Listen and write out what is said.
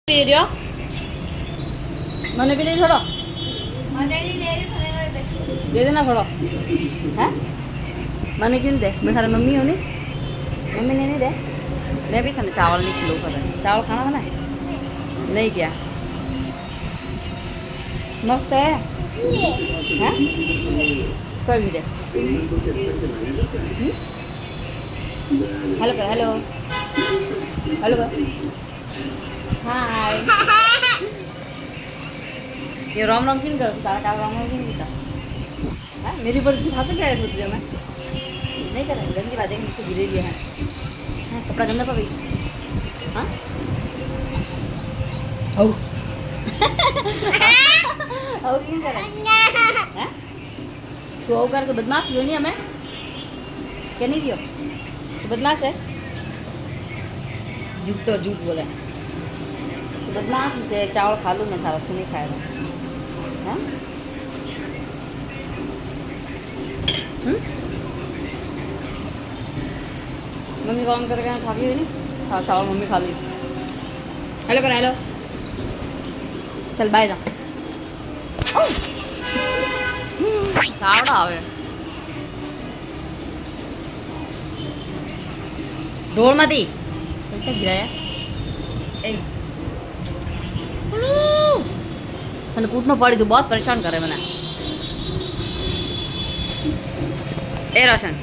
P रही हो? मैंने भी दे छोड़ो। दे देना थोड़ा है। मैंने क्यों दे? मैं थारे मम्मी हो नहीं? मम्मी ने नहीं दे? मैं भी थाने चावल नहीं खिलाऊँ पता। चावल खाना था ना? नहीं क्या? मस्त है। हैं? कर दे। हेलो कर हेलो। हेलो कर। हाय। ये राम राम क्यों नहीं कर सकता? क्या राम राम क्यों नहीं करता? हाँ मेरी पर भाषा क्या है तुझे मैं? नहीं कर गंदी बातें मुझसे गिरे लिए हैं। हाँ कपड़ा गंदा पा गई। हाँ? ओ। ओ क्यों कर? हैं? तू ओ कर तो बदमाश हो नहीं हमें? क्या नहीं दियो? तो बदमाश है? झूठ तो झूठ बोला। तो बदमाश से चावल खा लो ना खा तू नहीं खाएगा। हैं? मम्मी कौन करके खा भी नहीं? हाँ चावल मम्मी खा ली। हेलो कर हेलो। चल बाय जा। चावड़ा आवे ढोल मती कैसे गिराया ए तने कूटनो पड़ी तो बहुत परेशान करे मैंने ए रोशन